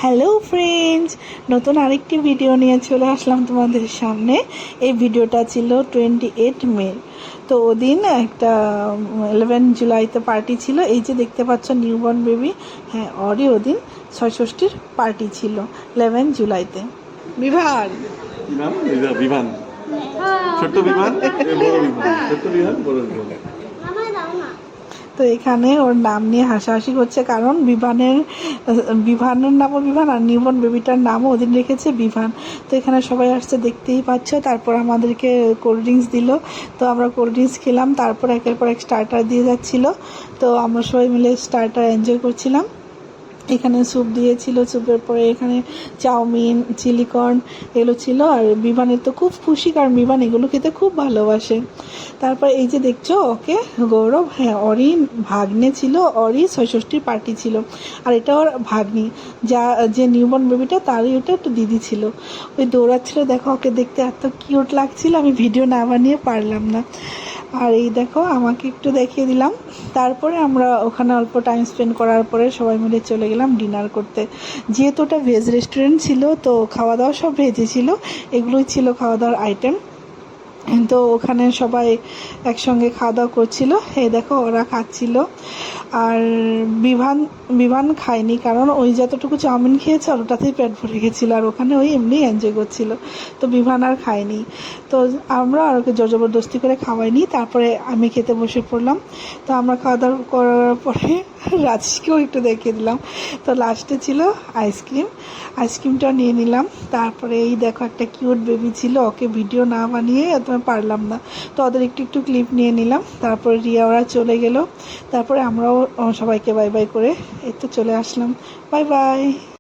Hello friends, নতুন আরেকটি video নিয়ে চলে আসলাম তোমাদের সামনে। এই ভিডিওটা ছিল 28 মে। তো ওদিন একটা 11 জুলাইতে পার্টি ছিল। এই যে দেখতে পাচ্ছ নিউবর্ন বেবি, হ্যাঁ ওরই ওদিন ষষ্ঠীর পার্টি ছিল 11 জুলাইতে। বিভান বিভান ছোট্ট বিভান, বড় বিভান, ছোট্ট বিভান, বড় বিভান। তো এখানে ওর নাম নিয়ে হাসাহাসি করছে, কারণ বিভানের নামও বিভান আর নিউবর্ন বেবিটার নামও ওদিন রেখেছে বিভান। তো এখানে সবাই আসছে, দেখতেই পাচ্ছ। তারপর আমাদেরকে কোল্ড ড্রিঙ্কস দিল, তো আমরা কোল্ড ড্রিঙ্কস খেলাম। তারপর একের পর এক স্টার্টার দিয়ে যাচ্ছিল, তো আমরা সবাই মিলে স্টার্টার এনজয় করছিলাম। এখানে স্যুপ দিয়েছিল, স্যুপের পরে এখানে চাউমিন, চিলিকর্ন এগুলো ছিল। আর বিভানের তো খুব খুশি, কারণ বিভান এগুলো খেতে খুব ভালোবাসে। তারপর এই যে দেখছো ওকে গৌরব, হ্যাঁ ওরই ভাগ্নে ছিল, ওরই ষষ্ঠীর পার্টি ছিল। আর এটা ওর ভাগ্নি, যে নিউবর্ন বেবিটা তারই ওটা একটু দিদি ছিল। ওই দৌড়াচ্ছিল, দেখো ওকে দেখতে এত কিউট লাগছিল, আমি ভিডিও না বানিয়ে পারলাম না। আর এই দেখো আমাকে একটু দেখিয়ে দিলাম। তারপরে আমরা ওখানে অল্প টাইম স্পেন্ড করার পরে সবাই মিলে চলে গেলাম ডিনার করতে। যেহেতু ওটা ভেজ রেস্টুরেন্ট ছিল, তো খাওয়া দাওয়া সব ভেজে ছিল, এগুলোই ছিল খাওয়া দাওয়ার আইটেম। তো ওখানে সবাই একসঙ্গে খাওয়া দাওয়া করছিল। এই দেখো ওরা খাচ্ছিল। আর বিভান খায়নি, কারণ ওই যতটুকু চাউমিন খেয়েছে আর ওটাতেই পেট ভরে গেছিলো, আর ওখানে ওই এমনি এনজয় করছিল। তো বিভান আর খায়নি, তো আমরা আর ওকে জবরদস্তি করে খাওয়াইনি। তারপরে আমি খেতে বসে পড়লাম। তো আমরা খাওয়া দাওয়া করার পরে রাজকেও একটু দেখিয়ে দিলাম। তো লাস্টে ছিল আইসক্রিমটা নিয়ে নিলাম। তারপরে এই দেখো একটা কিউট বেবি ছিল, ওকে ভিডিও না বানিয়ে পারলাম না, তো ওদের একটু একটু ক্লিপ নিয়ে নিলাম। তারপরে রিয়া ওরা চলে গেল। তারপরে আমরাও সবাইকে বাই বাই করে এই তো চলে আসলাম। Bye bye.